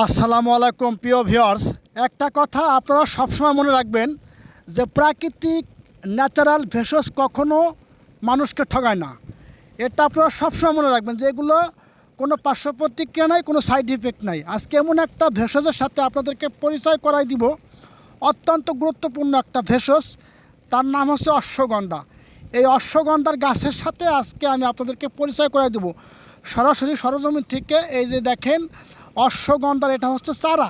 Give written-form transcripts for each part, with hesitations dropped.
আসসালামু আলাইকুম প্রিয় ভিউয়ার্স। একটা কথা আপনারা সবসময় মনে রাখবেন যে প্রাকৃতিক ন্যাচারাল ভেষজ কখনো মানুষকে ঠগায় না। এটা আপনারা সবসময় মনে রাখবেন যে এগুলো কোনো পার্শ্ব প্রতিক্রিয়া নাই, কোনো সাইড ইফেক্ট নাই। আজকে এমন একটা ভেষজের সাথে আপনাদেরকে পরিচয় করাই দিব, অত্যন্ত গুরুত্বপূর্ণ একটা ভেষজ। তার নাম হচ্ছে অশ্বগন্ধা। এই অশ্বগন্ধার গাছের সাথে আজকে আমি আপনাদেরকে পরিচয় করাই দেব সরাসরি সরজমিন থেকে। এই যে দেখেন অশ্বগন্ধার এটা হচ্ছে চারা।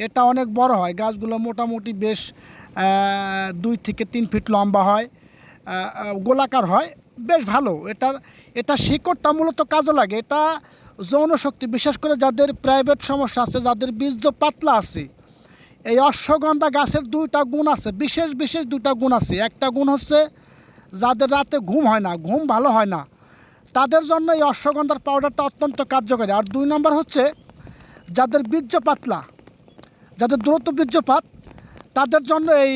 এটা অনেক বড় হয়, গাছগুলো মোটামুটি বেশ 2 থেকে 3 ফিট লম্বা হয়, গোলাকার হয়, বেশ ভালো। এটা শিকড়টা মূলত কাজে লাগে। এটা যৌন শক্তি, বিশেষ করে যাদের প্রাইভেট সমস্যা আছে, যাদের বীর্য পাতলা আছে, এই অশ্বগন্ধা গাছের 2টা গুণ আছে, বিশেষ বিশেষ 2টা গুণ আছে। একটা গুণ হচ্ছে যাদের রাতে ঘুম হয় না, ঘুম ভালো হয় না, তাদের জন্য এই অশ্বগন্ধার পাউডারটা অত্যন্ত কার্যকরী। আর 2 নম্বর হচ্ছে যাদের বীর্য পাতলা, যাদের দ্রুত বীর্যপাত, তাদের জন্য এই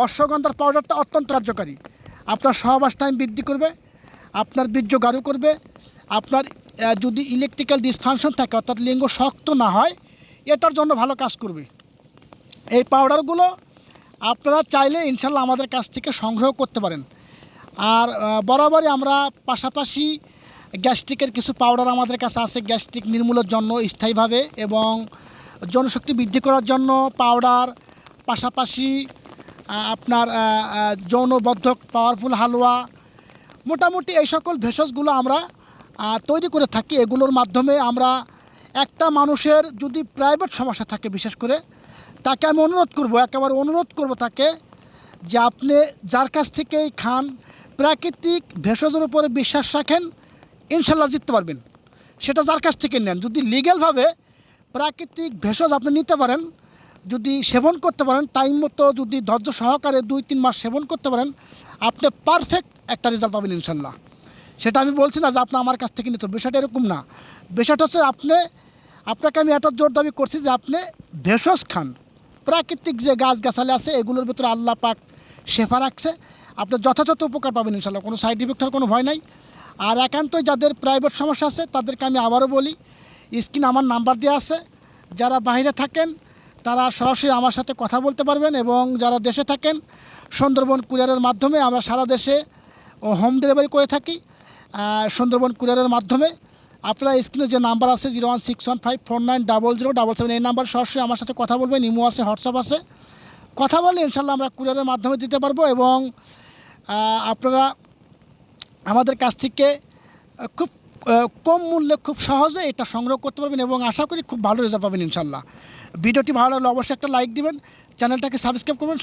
অশ্বগন্ধার পাউডারটা অত্যন্ত কার্যকরী। আপনার সহবাস টাইম বৃদ্ধি করবে, আপনার বীর্য গাঢ় করবে, আপনার যদি ইলেকট্রিক্যাল ডিসফাংশন থাকে, অর্থাৎ লিঙ্গ শক্ত না হয়, এটার জন্য ভালো কাজ করবে। এই পাউডারগুলো আপনারা চাইলে ইনশাল্লাহ আমাদের কাছ থেকে সংগ্রহ করতে পারেন। আর বরাবরই আমরা পাশাপাশি গ্যাস্ট্রিকের কিছু পাউডার আমাদের কাছে আছে, গ্যাস্ট্রিক নির্মূলের জন্য স্থায়ীভাবে এবং জনশক্তি বৃদ্ধি করার জন্য পাউডার, পাশাপাশি আপনার যৌনবর্ধক পাওয়ারফুল হালুয়া, মোটামুটি এই সকল ভেষজগুলো আমরা তৈরি করে থাকি। এগুলোর মাধ্যমে আমরা একটা মানুষের যদি প্রাইভেট সমস্যা থাকে, বিশেষ করে তাকে আমি অনুরোধ করব, একেবারে অনুরোধ করব তাকে, যে আপনি যার কাছ থেকেই খান, প্রাকৃতিক ভেষজের উপরে বিশ্বাস রাখেন, ইনশাল্লাহ জিততে পারবেন। সেটা যার কাছ থেকে নেন, যদি লিগ্যালভাবে প্রাকৃতিক ভেষজ আপনি নিতে পারেন, যদি সেবন করতে পারেন টাইম মতো, যদি ধৈর্য সহকারে 2-3 মাস সেবন করতে পারেন, আপনি পারফেক্ট একটা রেজাল্ট পাবেন ইনশাল্লাহ। সেটা আমি বলছি না যে আপনি আমার কাছ থেকে নিতে, বিষয়টা এরকম না। বিষয়টা হচ্ছে আপনাকে আমি এত জোর দাবি করছি যে আপনি ভেষজ খান। প্রাকৃতিক যে গাছগাছালি আছে এগুলোর ভিতরে আল্লাহ পাক শেফা রাখছে, আপনি যথাযথ উপকার পাবেন ইনশাল্লাহ, কোনো সাইড ইফেক্টের কোনো ভয় নাই। আর একান্তই যাদের প্রাইভেট সমস্যা আছে তাদেরকে আমি আবারও বলি, স্ক্রিনে আমার নাম্বার দেওয়া আছে। যারা বাইরে থাকেন তারা সরাসরি আমার সাথে কথা বলতে পারবেন, এবং যারা দেশে থাকেন সুন্দরবন কুরিয়ারের মাধ্যমে আমরা সারা দেশে হোম ডেলিভারি করে থাকি। সুন্দরবন কুরিয়ারের মাধ্যমে আপনারা স্ক্রিনে যে নাম্বার আছে 01615490077, এই নাম্বার সরাসরি আমার সাথে কথা বলবেন। ইমো আছে, হোয়াটসঅ্যাপ আছে, কথা বলে ইনশাল্লাহ আমরা কুরিয়ারের মাধ্যমে দিতে পারবো। এবং আপনারা আমাদের কাছ থেকে খুব কম মূল্যে খুব সহজে এটা সংগ্রহ করতে পারবেন, এবং আশা করি খুব ভালো রেজাল্ট পাবেন ইনশাল্লাহ। ভিডিওটি ভালো লাগলে অবশ্যই একটা লাইক দিবেন, চ্যানেলটাকে সাবস্ক্রাইব করবেন।